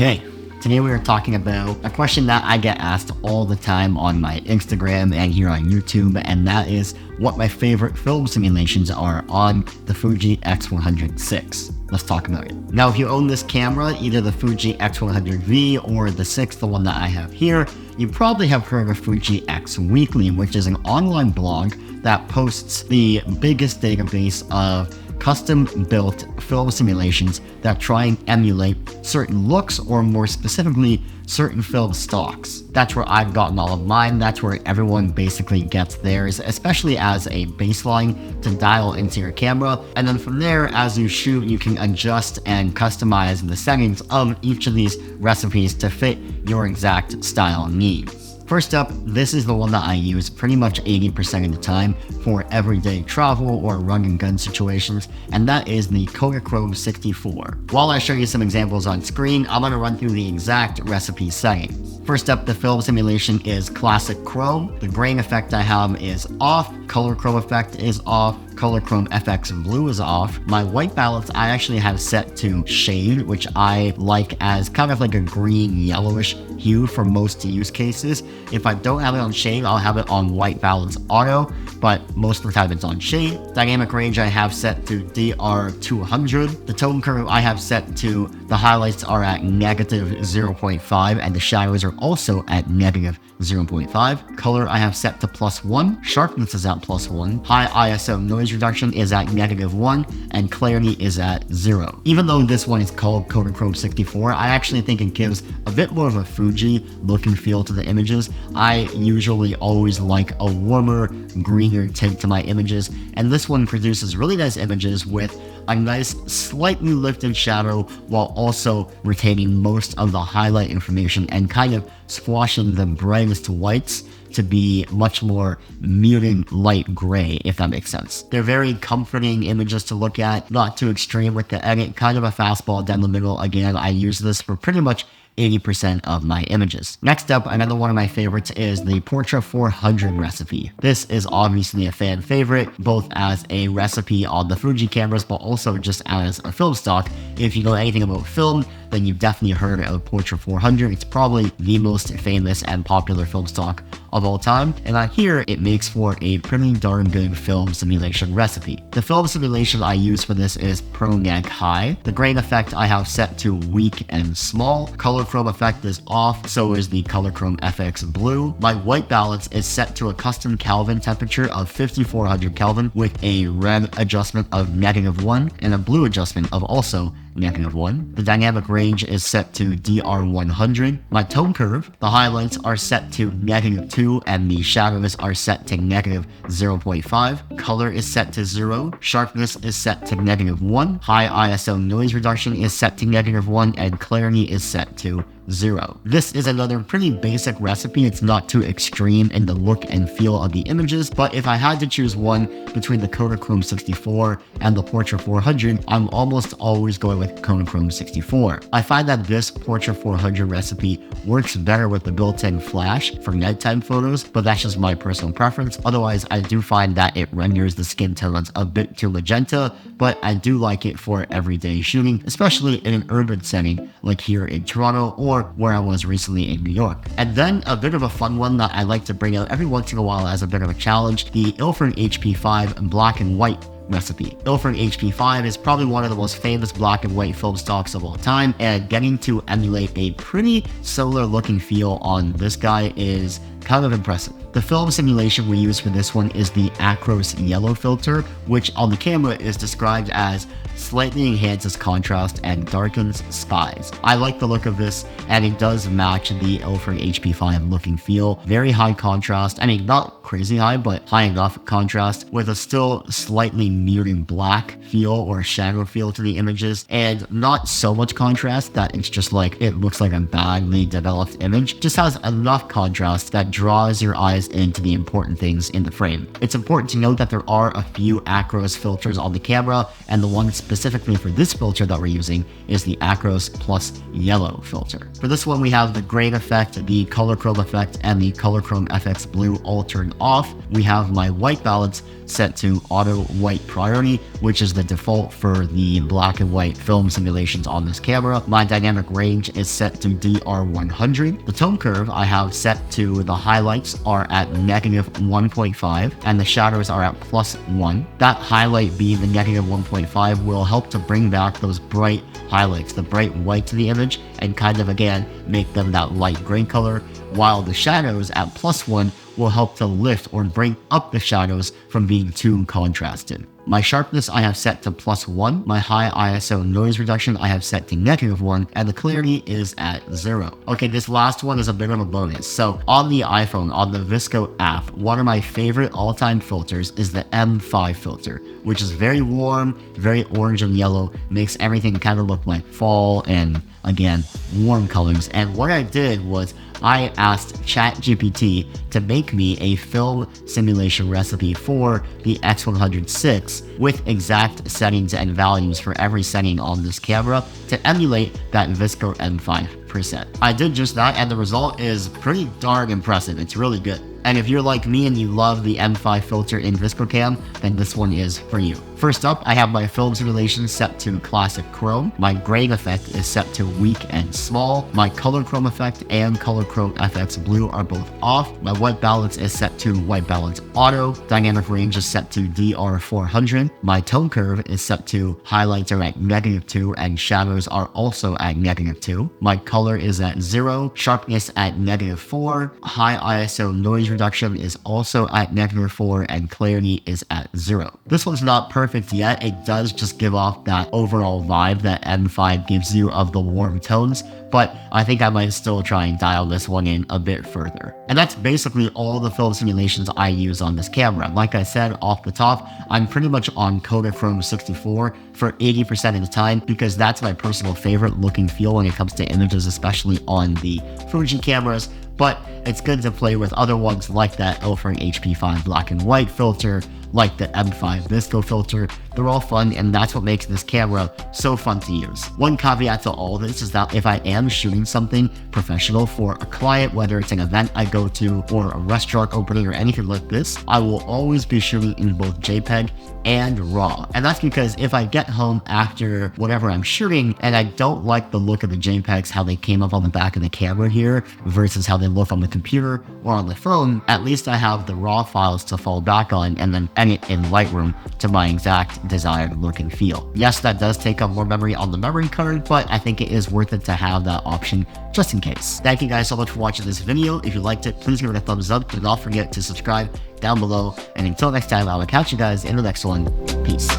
Okay, today we are talking about a question that I get asked all the time on my Instagram and here on YouTube, and that is what my favorite film simulations are on the Fuji X100 Let's talk about it. Now, if you own this camera, either the Fuji X100V or the 6, the one that I have here, you probably have heard of Fuji X Weekly, which is an online blog that posts the biggest database of custom-built film simulations that try and emulate certain looks, or more specifically, certain film stocks. That's where I've gotten all of mine. That's where everyone basically gets theirs, especially as a baseline to dial into your camera. And then from there, as you shoot, you can adjust and customize the settings of each of these recipes to fit your exact style needs. First up, this is the one that I use pretty much 80% of the time for everyday travel or run and gun situations, and that is the Krome 64. While I show you some examples on screen, I'm going to run through the exact recipe settings. First up, the film simulation is classic chrome. The grain effect I have is off. Color chrome effect is off. Color Chrome FX Blue is off. My white balance I actually have set to shade, which I like as kind of like a green yellowish hue for most use cases. If I don't have it on shade, I'll have it on white balance auto, but most of the time it's on shade. Dynamic range I have set to DR200. The tone curve I have set to the highlights are at negative 0.5 and the shadows are also at negative 0.5. Color I have set to +1. Sharpness is at +1. High ISO noise reduction is at -1, and clarity is at 0. Even though this one is called Krome 64, I actually think it gives a bit more of a Fuji look and feel to the images. I usually always like a warmer, greener tint to my images, and this one produces really nice images with a nice, slightly lifted shadow while also retaining most of the highlight information and kind of squashing the brightest whites to be much more muted light gray, if that makes sense. They're very comforting images to look at, not too extreme with the edit, kind of a fastball down the middle. Again, I use this for pretty much 80% of my images. Next up, another one of my favorites is the Portra 400 recipe. This is obviously a fan favorite, both as a recipe on the Fuji cameras, but also just as a film stock. If you know anything about film, then you've definitely heard of Portra 400. It's probably the most famous and popular film stock of all time, and here it makes for a pretty darn good film simulation recipe. The film simulation I use for this is Pro Neg High. The grain effect I have set to weak and small. Color chrome effect is off, so is the Color Chrome FX Blue. My white balance is set to a custom Kelvin temperature of 5400 Kelvin with a red adjustment of -1 and a blue adjustment of also -1. The dynamic range is set to DR100. My tone curve, the highlights are set to -2 and the shadows are set to -0.5. Color is set to 0. Sharpness is set to -1. High ISO noise reduction is set to -1 and clarity is set to 0. This is another pretty basic recipe. It's not too extreme in the look and feel of the images, but if I had to choose one between the Krome 64 and the Portra 400, I'm almost always going with Krome 64. I find that this Portra 400 recipe works better with the built-in flash for nighttime photos, but that's just my personal preference. Otherwise, I do find that it renders the skin tones a bit too magenta, but I do like it for everyday shooting, especially in an urban setting like here in Toronto or where I was recently in New York. And then a bit of a fun one that I like to bring out every once in a while as a bit of a challenge, the Ilford HP5 black and white recipe. Ilford HP5 is probably one of the most famous black and white film stocks of all time, and getting to emulate a pretty similar looking feel on this guy is kind of impressive. The film simulation we use for this one is the Acros yellow filter, which on the camera is described as slightly enhances contrast and darkens skies. I like the look of this, and it does match the Ilford HP5 look and feel. Very high contrast, I mean not crazy high, but high enough contrast with a still slightly muted black feel or shadow feel to the images, and not so much contrast that it's just like it looks like a badly developed image. Just has enough contrast that draws your eyes into the important things in the frame. It's important to note that there are a few Acros filters on the camera, and the one specifically for this filter that we're using is the Acros Plus Yellow filter. For this one, we have the grain effect, the color chrome effect, and the Color Chrome FX Blue all turned off. We have my white balance set to auto white priority, which is the default for the black and white film simulations on this camera. My dynamic range is set to DR100. The tone curve I have set to the highlights are at -1.5 and the shadows are at +1. That highlight being the -1.5 will help to bring back those bright highlights, the bright white to the image, and kind of again make them that light gray color, while the shadows at +1 will help to lift or bring up the shadows from being too contrasted. My sharpness I have set to +1, my high ISO noise reduction I have set to -1, and the clarity is at 0. Okay, this last one is a bit of a bonus. So on the iPhone, on the VSCO app, one of my favorite all-time filters is the M5 filter, which is very warm, very orange and yellow, makes everything kind of look like fall and, again, warm colors. And what I did was I asked ChatGPT to make me a film simulation recipe for the X100 with exact settings and values for every setting on this camera to emulate that VSCO M5 preset. I did just that, and the result is pretty darn impressive. It's really good. And if you're like me and you love the M5 filter in VSCO Cam, then this one is for you. First up, I have my film simulation set to classic Krome. My grain effect is set to weak and small. My color chrome effect and color chrome FX blue are both off. My white balance is set to white balance auto. Dynamic range is set to DR400. My tone curve is set to highlights are at -2 and shadows are also at -2. My color is at 0. Sharpness at -4. High ISO noise reduction is also at -4 and clarity is at 0. This one's not perfect yet. It does just give off that overall vibe that M5 gives you of the warm tones, but I think I might still try and dial this one in a bit further. And that's basically all the film simulations I use on this camera. Like I said off the top, I'm pretty much on Kodachrome 64 for 80% of the time because that's my personal favorite look and feel when it comes to images, especially on the Fuji cameras. But it's good to play with other ones like that Ilford HP5 black and white filter, like the M5 VSCO filter. They're all fun, and that's what makes this camera so fun to use. One caveat to all this is that if I am shooting something professional for a client, whether it's an event I go to or a restaurant opening or anything like this, I will always be shooting in both JPEG and RAW. And that's because if I get home after whatever I'm shooting and I don't like the look of the JPEGs, how they came up on the back of the camera here versus how they look on the computer or on the phone, at least I have the RAW files to fall back on and then edit in Lightroom to my exact desired look and feel. Yes, that does take up more memory on the memory card, but I think it is worth it to have that option just in case. Thank you guys so much for watching this video. If you liked it, please give it a thumbs up. Do not forget to subscribe down below. And until next time, I will catch you guys in the next one. Peace.